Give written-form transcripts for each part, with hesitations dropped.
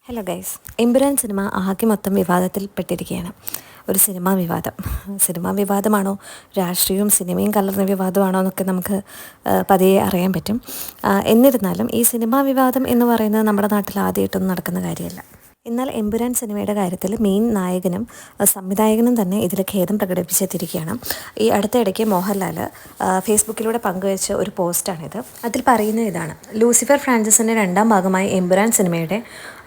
Hello guys, Empuraan cinema ആകെ മൊത്തം വിവാദത്തിൽപ്പെട്ടിരിക്കുകയാണ്. ഒരു സിനിമാ വിവാദമാണോ, രാഷ്ട്രീയവും സിനിമയും കലർന്ന വിവാദമാണോ എന്നൊക്കെ നമുക്ക് പതിയെ അറിയാൻ പറ്റും. എന്നിരുന്നാലും ഈ സിനിമാ വിവാദം എന്ന് പറയുന്നത് നമ്മുടെ നാട്ടിൽ ആദ്യമായിട്ടൊന്നും നടക്കുന്ന കാര്യമല്ല. എന്നാൽ എമ്പുരാൻ സിനിമയുടെ കാര്യത്തിൽ മെയിൻ നായകനും സംവിധായകനും തന്നെ ഇതിൽ ഖേദം പ്രകടിപ്പിച്ചെത്തിയിരിക്കുകയാണ്. ഈ അടുത്തിടയ്ക്ക് മോഹൻലാൽ ഫേസ്ബുക്കിലൂടെ പങ്കുവച്ച ഒരു പോസ്റ്റാണിത്. അതിൽ പറയുന്ന ഇതാണ്: ലൂസിഫർ ഫ്രാഞ്ചൈസിൻ്റെ 2ാം ഭാഗമായി എമ്പുരാൻ സിനിമയുടെ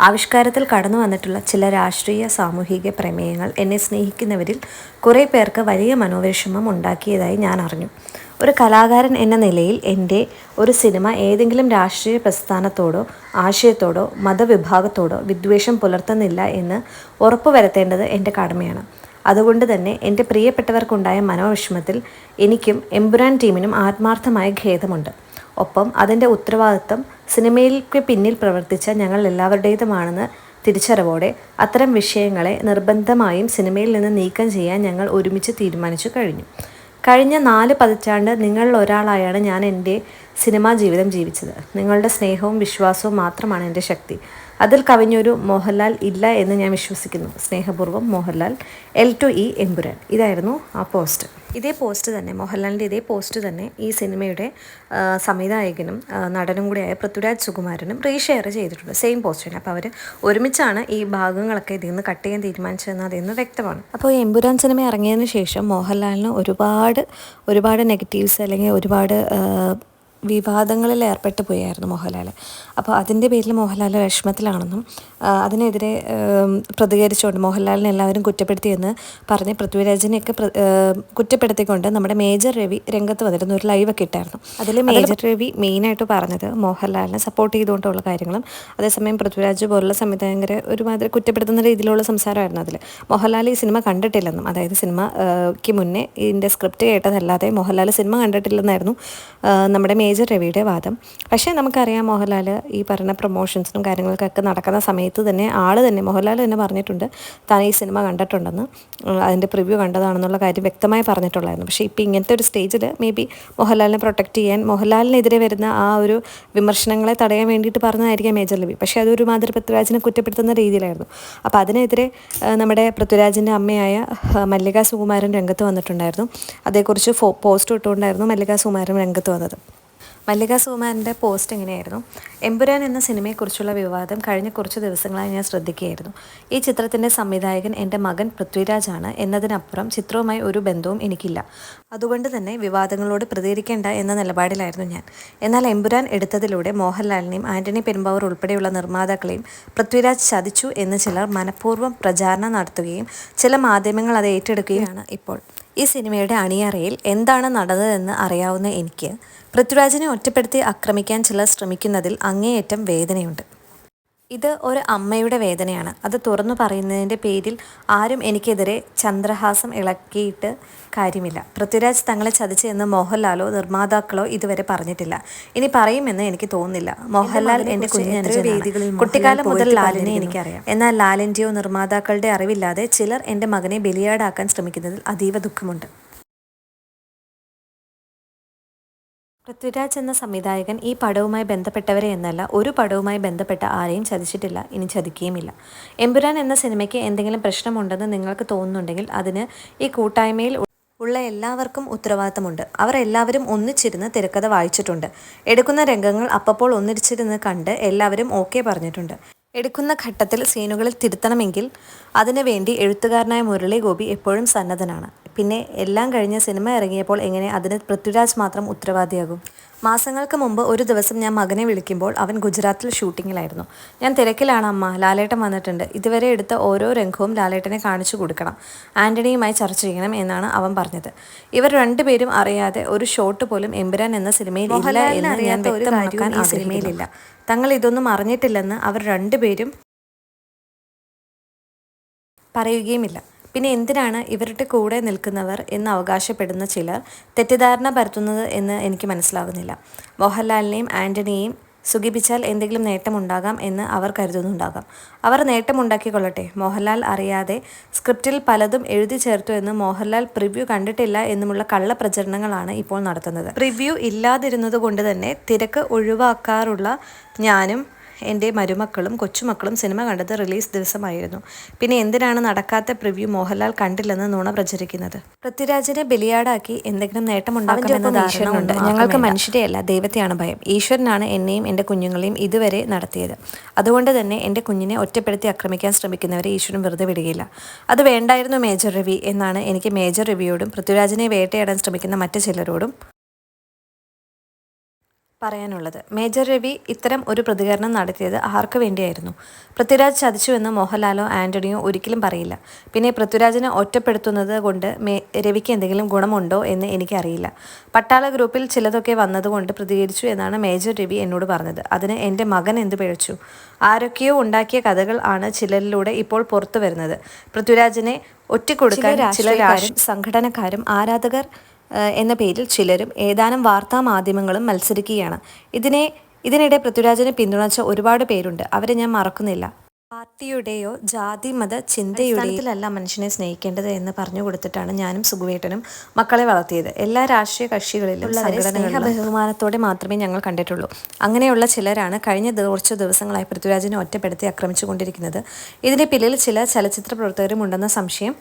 ആവിഷ്കാരത്തിൽ കടന്നു വന്നിട്ടുള്ള ചില രാഷ്ട്രീയ സാമൂഹിക പ്രമേയങ്ങൾ എന്നെ സ്നേഹിക്കുന്നവരിൽ കുറേ പേർക്ക് വലിയ മനോവിഷമം ഉണ്ടാക്കിയതായി ഞാൻ അറിഞ്ഞു. ഒരു കലാകാരൻ എന്ന നിലയിൽ എൻ്റെ ഒരു സിനിമ ഏതെങ്കിലും രാഷ്ട്രീയ പ്രസ്ഥാനത്തോടോ ആശയത്തോടോ മതവിഭാഗത്തോടോ വിദ്വേഷം പുലർത്തുന്നില്ല എന്ന് ഉറപ്പുവരുത്തേണ്ടത് എൻ്റെ കടമയാണ്. അതുകൊണ്ട് തന്നെ എൻ്റെ പ്രിയപ്പെട്ടവർക്കുണ്ടായ മനോവിഷമത്തിൽ എനിക്കും എമ്പുരാൻ ടീമിനും ആത്മാർത്ഥമായ ഖേദമുണ്ട്. ഒപ്പം അതിൻ്റെ ഉത്തരവാദിത്വം സിനിമയിലേക്ക് പിന്നിൽ പ്രവർത്തിച്ച ഞങ്ങൾ എല്ലാവരുടേതുമാണെന്ന് തിരിച്ചറിവോടെ അത്തരം വിഷയങ്ങളെ നിർബന്ധമായും സിനിമയിൽ നിന്ന് നീക്കം ചെയ്യാൻ ഞങ്ങൾ ഒരുമിച്ച് തീരുമാനിച്ചു കഴിഞ്ഞു. കഴിഞ്ഞ 4 പതിറ്റാണ്ട് നിങ്ങളിൽ ഒരാളായാണ് ഞാൻ എൻ്റെ സിനിമാ ജീവിതം ജീവിച്ചത്. നിങ്ങളുടെ സ്നേഹവും വിശ്വാസവും മാത്രമാണ് എൻ്റെ ശക്തി. അതിൽ കവിഞ്ഞൊരു മോഹൻലാൽ ഇല്ല എന്ന് ഞാൻ വിശ്വസിക്കുന്നു. സ്നേഹപൂർവ്വം മോഹൻലാൽ, L2E എമ്പുരാൻ. ഇതായിരുന്നു ആ പോസ്റ്റ്. മോഹൻലാലിൻ്റെ ഇതേ പോസ്റ്റ് തന്നെ ഈ സിനിമയുടെ സംവിധായകനും നടനും കൂടിയായ പൃഥ്വിരാജ് സുകുമാരനും റീഷെയർ ചെയ്തിട്ടുണ്ട്. സെയിം പോസ്റ്റിന്. അപ്പോൾ അവർ ഒരുമിച്ചാണ് ഈ ഭാഗങ്ങളൊക്കെ ഇതിൽ നിന്ന് കട്ട് ചെയ്യാൻ തീരുമാനിച്ചതെന്ന് അതിൽ നിന്ന് വ്യക്തമാണ്. അപ്പോൾ ഈ എമ്പുരാൻ സിനിമ ഇറങ്ങിയതിന് ശേഷം മോഹൻലാലിന് ഒരുപാട് നെഗറ്റീവ്സ് അല്ലെങ്കിൽ ഒരുപാട് വിവാദങ്ങളിൽ ഏർപ്പെട്ടു പോയായിരുന്നു മോഹൻലാൽ. അപ്പോൾ അതിൻ്റെ പേരിൽ മോഹൻലാൽ വിഷമത്തിലാണെന്നും അതിനെതിരെ പ്രതികരിച്ചുകൊണ്ട് മോഹൻലാലിനെ എല്ലാവരും കുറ്റപ്പെടുത്തിയെന്ന് പറഞ്ഞ് പൃഥ്വിരാജിനെയൊക്കെ കുറ്റപ്പെടുത്തിക്കൊണ്ട് നമ്മുടെ മേജർ രവി രംഗത്ത് വന്നിരുന്ന ഒരു ലൈവൊക്കെ ഇട്ടായിരുന്നു. അതിൽ മേജർ രവി മെയിനായിട്ട് പറഞ്ഞത് മോഹൻലാലിനെ സപ്പോർട്ട് ചെയ്തുകൊണ്ടുള്ള കാര്യങ്ങളും അതേസമയം പൃഥ്വിരാജ് പോലുള്ള സംവിധായകരെ ഒരുമാതിരി കുറ്റപ്പെടുത്തുന്ന രീതിയിലുള്ള സംസാരമായിരുന്നു അതിൽ. മോഹൻലാൽ ഈ സിനിമ കണ്ടിട്ടില്ലെന്നും, അതായത് സിനിമയ്ക്ക് മുന്നേ ഇതിൻ്റെ സ്ക്രിപ്റ്റ് കേട്ടതല്ലാതെ മോഹൻലാൽ സിനിമ കണ്ടിട്ടില്ലെന്നായിരുന്നു നമ്മുടെ മേജർ രവിയുടെ വാദം. പക്ഷേ നമുക്കറിയാം മോഹൻലാൽ ഈ പറഞ്ഞ പ്രൊമോഷൻസിനും കാര്യങ്ങൾക്കൊക്കെ നടക്കുന്ന സമയത്ത് തന്നെ മോഹൻലാൽ തന്നെ പറഞ്ഞിട്ടുണ്ട് താൻ ഈ സിനിമ കണ്ടിട്ടുണ്ടെന്ന്, അതിൻ്റെ പ്രിവ്യൂ കണ്ടതാണെന്നുള്ള കാര്യം വ്യക്തമായി പറഞ്ഞിട്ടുള്ളായിരുന്നു. പക്ഷേ ഇപ്പോൾ ഇങ്ങനത്തെ ഒരു സ്റ്റേജിൽ മേ ബി മോഹൻലാലിനെ പ്രൊട്ടക്റ്റ് ചെയ്യാൻ, മോഹൻലാലിനെതിരെ വരുന്ന ആ ഒരു വിമർശനങ്ങളെ തടയാൻ വേണ്ടിയിട്ട് പറഞ്ഞതായിരിക്കാം മേജർ രവി. പക്ഷേ അതൊരു മാതിരി പൃഥ്വിരാജിനെ കുറ്റപ്പെടുത്തുന്ന രീതിയിലായിരുന്നു. അപ്പോൾ അതിനെതിരെ നമ്മുടെ പൃഥ്വിരാജിൻ്റെ അമ്മയായ മല്ലിക സുകുമാരൻ രംഗത്ത് വന്നിട്ടുണ്ടായിരുന്നു. അതേക്കുറിച്ച് പോസ്റ്റ് ഇട്ടുകൊണ്ടായിരുന്നു മല്ലിക സുകുമാരൻ രംഗത്ത് വന്നത്. മല്ലിക സുകുമാരൻ്റെ പോസ്റ്റ് എങ്ങനെയായിരുന്നു: എമ്പുരാൻ എന്ന സിനിമയെക്കുറിച്ചുള്ള വിവാദം കഴിഞ്ഞ കുറച്ച് ദിവസങ്ങളായി ഞാൻ ശ്രദ്ധിക്കുകയായിരുന്നു. ഈ ചിത്രത്തിൻ്റെ സംവിധായകൻ എൻ്റെ മകൻ പൃഥ്വിരാജാണ് എന്നതിനപ്പുറം ചിത്രവുമായി ഒരു ബന്ധവും എനിക്കില്ല. അതുകൊണ്ട് തന്നെ വിവാദങ്ങളോട് പ്രതികരിക്കേണ്ട എന്ന നിലപാടിലായിരുന്നു ഞാൻ. എന്നാൽ എമ്പുരാൻ എടുത്തതിലൂടെ മോഹൻലാലിനെയും ആൻ്റണി പെരുമ്പാവൂർ ഉൾപ്പെടെയുള്ള നിർമ്മാതാക്കളെയും പൃഥ്വിരാജ് ചതിച്ചു എന്ന് ചിലർ മനഃപൂർവ്വം പ്രചാരണം നടത്തുകയും ചില മാധ്യമങ്ങൾ അത് ഏറ്റെടുക്കുകയാണ് ഇപ്പോൾ. ഈ സിനിമയുടെ അണിയറയിൽ എന്താണ് നടന്നതെന്ന് അറിയാവുന്ന എനിക്ക് പൃഥ്വിരാജിനെ ഒറ്റപ്പെടുത്തി ആക്രമിക്കാൻ ചിലർ ശ്രമിക്കുന്നതിൽ അങ്ങേയറ്റം വേദനയുണ്ട്. ഇത് ഒരു അമ്മയുടെ വേദനയാണ്. അത് തുറന്നു പറയുന്നതിൻ്റെ പേരിൽ ആരും എനിക്കെതിരെ ചന്ദ്രഹാസം ഇളക്കിയിട്ട് കാര്യമില്ല. പൃഥ്വിരാജ് തങ്ങളെ ചതിച്ച് എന്ന് മോഹൻലാലോ നിർമ്മാതാക്കളോ ഇതുവരെ പറഞ്ഞിട്ടില്ല. ഇനി പറയുമെന്ന് എനിക്ക് തോന്നുന്നില്ല. മോഹൻലാൽ എൻ്റെ കുഞ്ഞനുജനാണ്. കുട്ടിക്കാലം മുതൽ ലാലിനെ എനിക്കറിയാം. എന്നാൽ ലാലിൻ്റെയോ നിർമ്മാതാക്കളുടെ അറിവില്ലാതെ ചിലർ എൻ്റെ മകനെ ബലിയാടാക്കാൻ ശ്രമിക്കുന്നതിൽ അതീവ ദുഃഖമുണ്ട്. പൃഥ്വിരാജ് എന്ന സംവിധായകൻ ഈ പടവുമായി ബന്ധപ്പെട്ടവരെ എന്നല്ല, ഒരു പടവുമായി ബന്ധപ്പെട്ട ആരെയും ചതിച്ചിട്ടില്ല, ഇനി ചതിക്കുകയുമില്ല. എമ്പുരാൻ എന്ന സിനിമയ്ക്ക് എന്തെങ്കിലും പ്രശ്നമുണ്ടെന്ന് നിങ്ങൾക്ക് തോന്നുന്നുണ്ടെങ്കിൽ അതിന് ഈ കൂട്ടായ്മയിൽ ഉള്ള എല്ലാവർക്കും ഉത്തരവാദിത്തമുണ്ട്. അവർ എല്ലാവരും ഒന്നിച്ചിരുന്ന് തിരക്കഥ വായിച്ചിട്ടുണ്ട്. എടുക്കുന്ന രംഗങ്ങൾ അപ്പോൾ ഒന്നിച്ചിരുന്ന് കണ്ട് എല്ലാവരും ഓക്കെ പറഞ്ഞിട്ടുണ്ട്. എടുക്കുന്ന ഘട്ടത്തിൽ സീനുകളിൽ തിരുത്തണമെങ്കിൽ അതിനു വേണ്ടി എഴുത്തുകാരനായ മുരളി ഗോപി എപ്പോഴും സന്നദ്ധനാണ്. പിന്നെ എല്ലാം കഴിഞ്ഞ് സിനിമ ഇറങ്ങിയപ്പോൾ എങ്ങനെ അതിന് പൃഥ്വിരാജ് മാത്രം ഉത്തരവാദിയാകും? മാസങ്ങൾക്ക് മുമ്പ് ഒരു ദിവസം ഞാൻ മകനെ വിളിക്കുമ്പോൾ അവൻ ഗുജറാത്തിൽ ഷൂട്ടിങ്ങിലായിരുന്നു. ഞാൻ തിരക്കിലാണ് അമ്മ, ലാലേട്ടൻ വന്നിട്ടുണ്ട്, ഇതുവരെ എടുത്ത ഓരോ രംഗവും ലാലേട്ടനെ കാണിച്ചു കൊടുക്കണം, ആൻ്റണിയുമായി ചർച്ച ചെയ്യണം എന്നാണ് അവൻ പറഞ്ഞത്. ഇവർ രണ്ടുപേരും അറിയാതെ ഒരു ഷോട്ട് പോലും എമ്പുരാൻ എന്ന സിനിമയിൽ ഇല്ല എന്ന് ഞാൻ വ്യക്തമാക്കാൻ ഈ സിനിമയിലില്ല. തങ്ങൾ ഇതൊന്നും അറിഞ്ഞിട്ടില്ലെന്ന് അവർ രണ്ടുപേരും പറയുകയുമില്ല. പിന്നെ എന്തിനാണ് ഇവരുടെ കൂടെ നിൽക്കുന്നവർ എന്ന് അവകാശപ്പെടുന്ന ചിലർ തെറ്റിദ്ധാരണ പരത്തുന്നത് എന്ന് എനിക്ക് മനസ്സിലാകുന്നില്ല. മോഹൻലാലിനെയും ആൻ്റണിയെയും സുഖിപ്പിച്ചാൽ എന്തെങ്കിലും നേട്ടമുണ്ടാകാം എന്ന് അവർ കരുതുന്നുണ്ടാകാം. അവർ നേട്ടമുണ്ടാക്കിക്കൊള്ളട്ടെ. മോഹൻലാൽ അറിയാതെ സ്ക്രിപ്റ്റിൽ പലതും എഴുതി ചേർത്തു എന്ന് മോഹൻലാൽ പ്രിവ്യൂ കണ്ടിട്ടില്ല എന്നുമുള്ള കള്ളപ്രചരണങ്ങളാണ് ഇപ്പോൾ നടത്തുന്നത്. പ്രിവ്യൂ ഇല്ലാതിരുന്നത് കൊണ്ട് തന്നെ തിരക്ക് ഒഴിവാക്കാറുള്ള ഞാനും എൻ്റെ മരുമക്കളും കൊച്ചുമക്കളും സിനിമ കണ്ടത് റിലീസ് ദിവസമായിരുന്നു. പിന്നെ എന്തിനാണ് നടക്കാത്ത പ്രിവ്യൂ മോഹൻലാൽ കണ്ടില്ലെന്ന് നുണ പ്രചരിക്കുന്നത്? പൃഥ്വിരാജിനെ ബലിയാടാക്കി എന്തെങ്കിലും നേട്ടമുണ്ടാക്കാമെന്ന ധാരണയുണ്ട്. ഞങ്ങൾക്ക് മനുഷ്യരെയല്ല ദൈവത്തെയാണ് ഭയം. ഈശ്വരനാണ് എന്നെയും എൻ്റെ കുഞ്ഞുങ്ങളെയും ഇതുവരെ നടത്തിയത്. അതുകൊണ്ട് തന്നെ എൻ്റെ കുഞ്ഞിനെ ഒറ്റപ്പെടുത്തി ആക്രമിക്കാൻ ശ്രമിക്കുന്നവരെ ഈശ്വരൻ വെറുതെ വിടുകയില്ല. അത് വേണ്ടായിരുന്നു മേജർ രവി എന്നാണ് എനിക്ക് മേജർ രവിയോടും പൃഥ്വിരാജിനെ വേട്ടയാടാൻ ശ്രമിക്കുന്ന മറ്റു ചിലരോടും പറയാനുള്ളത്. മേജർ രവി ഇത്തരം ഒരു പ്രതികരണം നടത്തിയത് ആർക്കു വേണ്ടിയായിരുന്നു? പൃഥ്വിരാജ് ചതിച്ചുവെന്ന് മോഹൻലാലോ ആൻ്റണിയോ ഒരിക്കലും പറയില്ല. പിന്നെ പൃഥ്വിരാജിനെ ഒറ്റപ്പെടുത്തുന്നത് കൊണ്ട് രവിക്ക് എന്തെങ്കിലും ഗുണമുണ്ടോ എന്ന് എനിക്കറിയില്ല. പട്ടാള ഗ്രൂപ്പിൽ ചിലതൊക്കെ വന്നതുകൊണ്ട് പ്രതികരിച്ചു എന്നാണ് മേജർ രവി എന്നോട് പറഞ്ഞത്. അതിന് എൻ്റെ മകൻ എന്ത് പിഴച്ചു? ആരൊക്കെയോ ഉണ്ടാക്കിയ കഥകൾ ആണ് ചിലരിലൂടെ ഇപ്പോൾ പുറത്തു വരുന്നത്. പൃഥ്വിരാജിനെ ഒറ്റക്കൊടുക്കാൻ ചില സംഘടനക്കാരും ആരാധകർ എന്ന പേരിൽ ചിലരും ഏതാനും വാർത്താ മാധ്യമങ്ങളും മത്സരിക്കുകയാണ്. ഇതിനിടെ പൃഥ്വിരാജിനെ പിന്തുണച്ച ഒരുപാട് പേരുണ്ട്. അവരെ ഞാൻ മറക്കുന്നില്ല. പാർട്ടിയുടെയോ ജാതി മത ചിന്തയുടെയോ മനുഷ്യനെ സ്നേഹിക്കേണ്ടത് എന്ന് പറഞ്ഞു കൊടുത്തിട്ടാണ് ഞാനും സുകുവേട്ടനും മക്കളെ വളർത്തിയത്. എല്ലാ രാഷ്ട്രീയ കക്ഷികളിലും സംഘടനകളിലും ബഹുമാനത്തോടെ മാത്രമേ ഞങ്ങൾ കണ്ടിട്ടുള്ളൂ. അങ്ങനെയുള്ള ചിലരാണ് കഴിഞ്ഞ കുറച്ച് ദിവസങ്ങളായി പൃഥ്വിരാജിനെ ഒറ്റപ്പെടുത്തി ആക്രമിച്ചുകൊണ്ടിരിക്കുന്നത്. ഇതിന് പിന്നിൽ ചില ചലച്ചിത്ര പ്രവർത്തകരും ഉണ്ടെന്ന സംശയം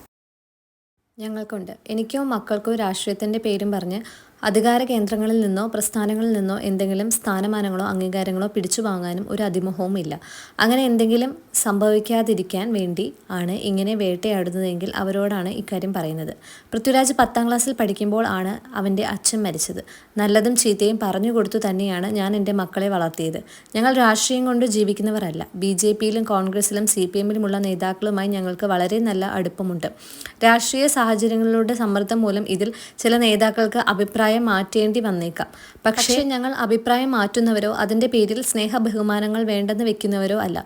ഞങ്ങൾക്കുണ്ട്. എനിക്കോ മക്കൾക്കോ രാഷ്ട്രീയത്തിൻ്റെ പേരും പറഞ്ഞ് അധികാര കേന്ദ്രങ്ങളിൽ നിന്നോ പ്രസ്ഥാനങ്ങളിൽ നിന്നോ എന്തെങ്കിലും സ്ഥാനമാനങ്ങളോ അംഗീകാരങ്ങളോ പിടിച്ചു വാങ്ങാനും ഒരു അതിമോഹവും ഇല്ല. അങ്ങനെ എന്തെങ്കിലും സംഭവിക്കാതിരിക്കാൻ വേണ്ടി ആണ് ഇങ്ങനെ വേട്ടയാടുന്നതെങ്കിൽ അവരോടാണ് ഇക്കാര്യം പറയുന്നത്. പൃഥ്വിരാജ് 10ാം ക്ലാസ്സിൽ പഠിക്കുമ്പോൾ ആണ് അവൻ്റെ അച്ഛൻ മരിച്ചത്. നല്ലതും ചീത്തയും പറഞ്ഞു കൊടുത്തു തന്നെയാണ് ഞാൻ എൻ്റെ മക്കളെ വളർത്തിയത്. ഞങ്ങൾ രാഷ്ട്രീയം കൊണ്ട് ജീവിക്കുന്നവരല്ല. BJPയിലും കോൺഗ്രസിലും CPMലുമുള്ള നേതാക്കളുമായി ഞങ്ങൾക്ക് വളരെ നല്ല അടുപ്പമുണ്ട്. രാഷ്ട്രീയ സാഹചര്യങ്ങളിലൂടെ സമ്മർദ്ദം മൂലം ഇതിൽ ചില നേതാക്കൾക്ക് അഭിപ്രായം മാറ്റേണ്ടി വന്നേക്കാം. പക്ഷേ ഞങ്ങൾ അഭിപ്രായം മാറ്റുന്നവരോ അതിൻ്റെ പേരിൽ സ്നേഹ ബഹുമാനങ്ങൾ വേണ്ടെന്ന് വെക്കുന്നവരോ അല്ല.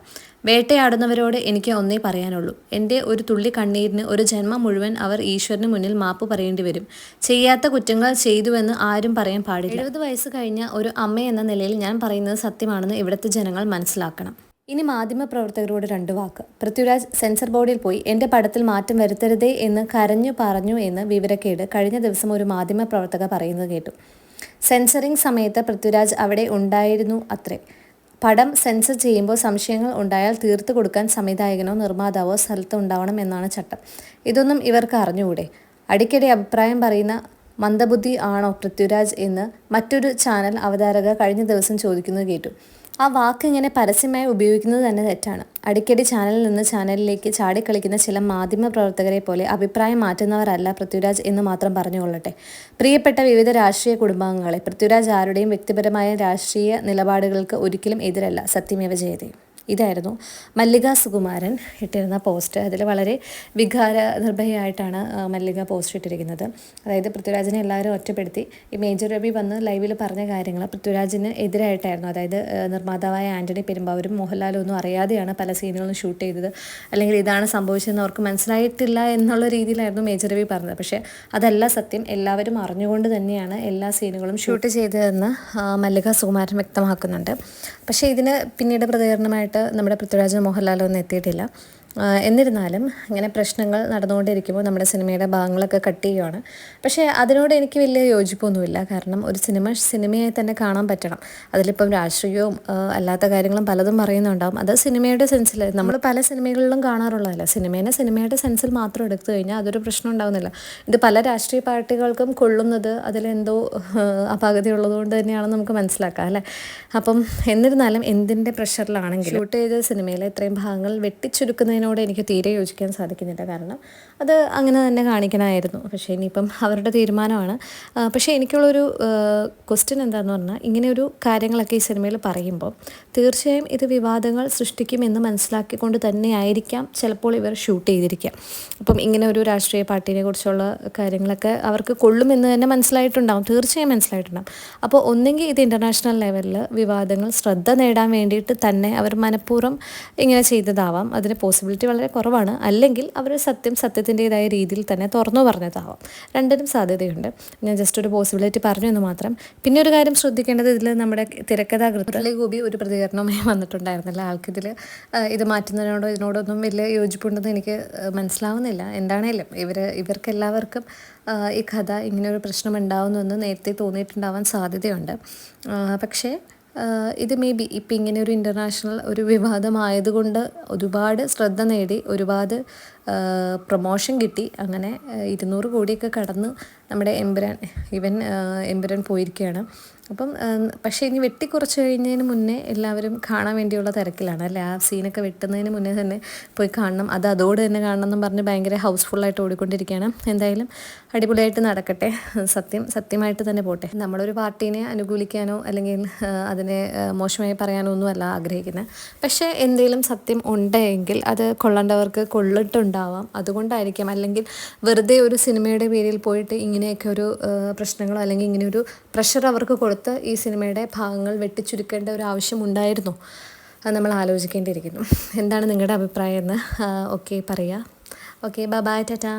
വേട്ടയാടുന്നവരോട് എനിക്ക് ഒന്നേ പറയാനുള്ളൂ. എൻ്റെ ഒരു തുള്ളി കണ്ണീരിന് ഒരു ജന്മം മുഴുവൻ അവർ ഈശ്വരന് മുന്നിൽ മാപ്പ് പറയേണ്ടി വരും. ചെയ്യാത്ത കുറ്റങ്ങൾ ചെയ്തുവെന്ന് ആരും പറയാൻ പാടില്ല. 70 വയസ്സ് കഴിഞ്ഞ ഒരു അമ്മ എന്ന നിലയിൽ ഞാൻ പറയുന്നത് സത്യമാണെന്ന് ഇവിടുത്തെ ജനങ്ങൾ മനസ്സിലാക്കണം. ഇനി മാധ്യമപ്രവർത്തകരോട് 2 വാക്ക്. പൃഥ്വിരാജ് സെൻസർ ബോർഡിൽ പോയി എൻ്റെ പടത്തിൽ മാറ്റം വരുത്തരുതേ എന്ന് കരഞ്ഞു പറഞ്ഞു എന്ന് വിവരക്കേട് കഴിഞ്ഞ ദിവസം ഒരു മാധ്യമപ്രവർത്തക പറയുന്നത് കേട്ടു. സെൻസറിങ് സമയത്ത് പൃഥ്വിരാജ് അവിടെ ഉണ്ടായിരുന്നു അത്രേ. പടം സെൻസർ ചെയ്യുമ്പോൾ സംശയങ്ങൾ ഉണ്ടായാൽ തീർത്തു കൊടുക്കാൻ സംവിധായകനോ നിർമ്മാതാവോ സ്ഥലത്ത് ഉണ്ടാവണം എന്നാണ് ചട്ടം. ഇതൊന്നും ഇവർക്ക് അറിഞ്ഞുകൂടെ? അടിക്കടി അഭിപ്രായം പറയുന്ന മന്ദബുദ്ധി ആണോ പൃഥ്വിരാജ് എന്ന് മറ്റൊരു ചാനൽ അവതാരക കഴിഞ്ഞ ദിവസം ചോദിക്കുന്നത് കേട്ടു. ആ വാക്ക് ഇങ്ങനെ പരസ്യമായി ഉപയോഗിക്കുന്നത് തന്നെ തെറ്റാണ്. അടിക്കടി ചാനലിൽ നിന്ന് ചാനലിലേക്ക് ചാടിക്കളിക്കുന്ന ചില മാധ്യമ പ്രവർത്തകരെ പോലെ അഭിപ്രായം മാറ്റുന്നവരല്ല പൃഥ്വിരാജ് എന്ന് മാത്രം പറഞ്ഞുകൊള്ളട്ടെ. പ്രിയപ്പെട്ട വിവിധ രാഷ്ട്രീയ കുടുംബാംഗങ്ങളെ, പൃഥ്വിരാജ് ആരുടെയും വ്യക്തിപരമായ രാഷ്ട്രീയ നിലപാടുകൾക്ക് ഒരിക്കലും എതിരല്ല. സത്യമേവ ജയതേ. ഇതായിരുന്നു മല്ലിക സുകുമാരൻ ഇട്ടിരുന്ന പോസ്റ്റ്. അതിൽ വളരെ വികാര നിർഭയമായിട്ടാണ് മല്ലിക പോസ്റ്റ് ഇട്ടിരിക്കുന്നത്. അതായത് പൃഥ്വിരാജിനെ എല്ലാവരും ഒറ്റപ്പെടുത്തി ഈ മേജർ രവി വന്ന് ലൈവിൽ പറഞ്ഞ കാര്യങ്ങൾ പൃഥ്വിരാജിന് എതിരായിട്ടായിരുന്നു. അതായത് നിർമ്മാതാവായ ആൻ്റണി പെരുമ്പാവൂരും മോഹൻലാലും ഒന്നും അറിയാതെയാണ് പല സീനുകളും ഷൂട്ട് ചെയ്തത്, അല്ലെങ്കിൽ ഇതാണ് സംഭവിച്ചതെന്ന് അവർക്ക് മനസ്സിലായിട്ടില്ല എന്നുള്ള രീതിയിലായിരുന്നു മേജർ രവി പറഞ്ഞത്. പക്ഷേ അതല്ല സത്യം. എല്ലാവരും അറിഞ്ഞുകൊണ്ട് തന്നെയാണ് എല്ലാ സീനുകളും ഷൂട്ട് ചെയ്തതെന്ന് മല്ലിക സുകുമാരൻ വ്യക്തമാക്കുന്നുണ്ട്. പക്ഷേ ഇതിന് പിന്നീട് പ്രതികരണമായിട്ട് നമ്മുടെ പൃഥ്വിരാജ് മോഹൻലാലും ഒന്നും എത്തിയിട്ടില്ല. എന്നിരുന്നാലും ഇങ്ങനെ പ്രശ്നങ്ങൾ നടന്നുകൊണ്ടിരിക്കുമ്പോൾ നമ്മുടെ സിനിമയുടെ ഭാഗങ്ങളൊക്കെ കട്ട് ചെയ്യുകയാണ്. പക്ഷേ അതിനോട് എനിക്ക് വലിയ യോജിപ്പൊന്നുമില്ല. കാരണം ഒരു സിനിമയായി തന്നെ കാണാൻ പറ്റണം. അതിലിപ്പം രാഷ്ട്രീയവും അല്ലാത്ത കാര്യങ്ങളും പലതും പറയുന്നുണ്ടാകും. അത് സിനിമയുടെ സെൻസിൽ നമ്മൾ പല സിനിമകളിലും കാണാറുള്ളതല്ല. സിനിമയുടെ സെൻസിൽ മാത്രം എടുത്തു കഴിഞ്ഞാൽ അതൊരു പ്രശ്നം ഉണ്ടാകുന്നില്ല. ഇത് പല രാഷ്ട്രീയ പാർട്ടികൾക്കും കൊള്ളുന്നത് അതിലെന്തോ അപാകതയുള്ളതുകൊണ്ട് തന്നെയാണെന്ന് നമുക്ക് മനസ്സിലാക്കാം അല്ലേ. അപ്പം എന്നിരുന്നാലും എന്തിൻ്റെ പ്രഷറിലാണെങ്കിലും ഷൂട്ട് ചെയ്ത സിനിമയിലെ ഇത്രയും ഭാഗങ്ങൾ വെട്ടിച്ചുരുക്കുന്നതിനോട് എനിക്ക് തീരെ യോജിക്കാൻ സാധിക്കുന്നില്ല. കാരണം അത് അങ്ങനെ തന്നെ കാണിക്കണമായിരുന്നു. പക്ഷേ ഇനിയിപ്പം അവരുടെ തീരുമാനമാണ്. പക്ഷേ എനിക്കുള്ളൊരു ക്വസ്റ്റ്യൻ എന്താണെന്ന് പറഞ്ഞാൽ, ഇങ്ങനെയൊരു കാര്യങ്ങളൊക്കെ ഈ സിനിമയിൽ പറയുമ്പോൾ തീർച്ചയായും ഇത് വിവാദങ്ങൾ സൃഷ്ടിക്കുമെന്ന് മനസ്സിലാക്കിക്കൊണ്ട് തന്നെ ആയിരിക്കാം ചിലപ്പോൾ ഇവർ ഷൂട്ട് ചെയ്തിരിക്കുക. അപ്പം ഇങ്ങനെ ഒരു രാഷ്ട്രീയ പാർട്ടിനെ കുറിച്ചുള്ള കാര്യങ്ങളൊക്കെ അവർക്ക് കൊള്ളുമെന്ന് തന്നെ മനസ്സിലായിട്ടുണ്ടാകും, തീർച്ചയായും മനസ്സിലായിട്ടുണ്ടാകും. അപ്പോൾ ഒന്നെങ്കിൽ ഇത് ഇൻ്റർനാഷണൽ ലെവലിൽ വിവാദങ്ങൾ ശ്രദ്ധ നേടാൻ വേണ്ടിയിട്ട് തന്നെ അവർ മനഃപൂർവ്വം ഇങ്ങനെ ചെയ്തതാവാം. അതിന് പോസിബിലിറ്റി വളരെ കുറവാണ്. അല്ലെങ്കിൽ അവർ സത്യത്തിൻ്റെതായ രീതിയിൽ തന്നെ തുറന്നു പറഞ്ഞതാവാം. രണ്ടിനും സാധ്യതയുണ്ട്. ഞാൻ ജസ്റ്റ് ഒരു പോസിബിലിറ്റി പറഞ്ഞു എന്ന് മാത്രം. പിന്നെ ഒരു കാര്യം ശ്രദ്ധിക്കേണ്ടത്, ഇതിൽ നമ്മുടെ തിരക്കഥാകൃത്ത് മുരളി ഗോപി ഒരു പ്രതികരണവുമായി വന്നിട്ടുണ്ടായിരുന്നില്ല. ആൾക്കിതിൽ ഇത് മാറ്റുന്നതിനോടോ ഇതിനോടൊന്നും വലിയ യോജിപ്പുണ്ടെന്ന് എനിക്ക് മനസ്സിലാവുന്നില്ല. എന്താണേലും ഇവർക്കെല്ലാവർക്കും ഈ കഥ ഇങ്ങനെയൊരു പ്രശ്നം ഉണ്ടാവുമെന്ന് നേരത്തെ തോന്നിയിട്ടുണ്ടാവാൻ സാധ്യതയുണ്ട്. പക്ഷേ ഇത് മേ ബി ഇപ്പം ഇങ്ങനെ ഒരു ഇൻ്റർനാഷണൽ ഒരു വിവാദമായതുകൊണ്ട് ഒരുപാട് ശ്രദ്ധ നേടി, ഒരുപാട് പ്രൊമോഷൻ കിട്ടി. അങ്ങനെ 200 കോടിയൊക്കെ കടന്ന് നമ്മുടെ എമ്പുരാൻ എമ്പുരാൻ പോയിരിക്കുകയാണ്. അപ്പം പക്ഷേ ഇനി വെട്ടിക്കുറച്ച് കഴിഞ്ഞതിന് മുന്നേ എല്ലാവരും കാണാൻ വേണ്ടിയുള്ള തിരക്കിലാണ് അല്ലേ. ആ സീനൊക്കെ വെട്ടുന്നതിന് മുന്നേ തന്നെ പോയി കാണണം, അതോടെ തന്നെ കാണണം എന്നും പറഞ്ഞ് ഭയങ്കര ഹൗസ്ഫുള്ളായിട്ട് ഓടിക്കൊണ്ടിരിക്കുകയാണ്. എന്തായാലും അടിപൊളിയായിട്ട് നടക്കട്ടെ, സത്യമായിട്ട് തന്നെ പോട്ടെ. നമ്മളൊരു പാർട്ടീനെ അനുകൂലിക്കാനോ അല്ലെങ്കിൽ അതിനെ മോശമായി പറയാനോ ഒന്നുമല്ല ആഗ്രഹിക്കുന്നത്. പക്ഷേ എന്തെങ്കിലും സത്യം ഉണ്ടെങ്കിൽ അത് കൊള്ളേണ്ടവർക്ക് കൊള്ളിട്ടുണ്ടാവാം, അതുകൊണ്ടായിരിക്കാം. അല്ലെങ്കിൽ വെറുതെ ഒരു സിനിമയുടെ പേരിൽ പോയിട്ട് ഇങ്ങനെയൊക്കെ ഒരു പ്രശ്നങ്ങളോ അല്ലെങ്കിൽ ഇങ്ങനെയൊരു പ്രഷർ അവർക്ക് കൊടുത്ത് ഈ സിനിമയുടെ ഭാഗങ്ങൾ വെട്ടിച്ചുരുക്കേണ്ട ഒരു ആവശ്യമുണ്ടായിരുന്നു, അത് നമ്മൾ ആലോചിക്കേണ്ടിയിരിക്കുന്നു. എന്താണ് നിങ്ങളുടെ അഭിപ്രായം എന്ന് ഓക്കെ പറയുക. Okay, bye bye, Tata.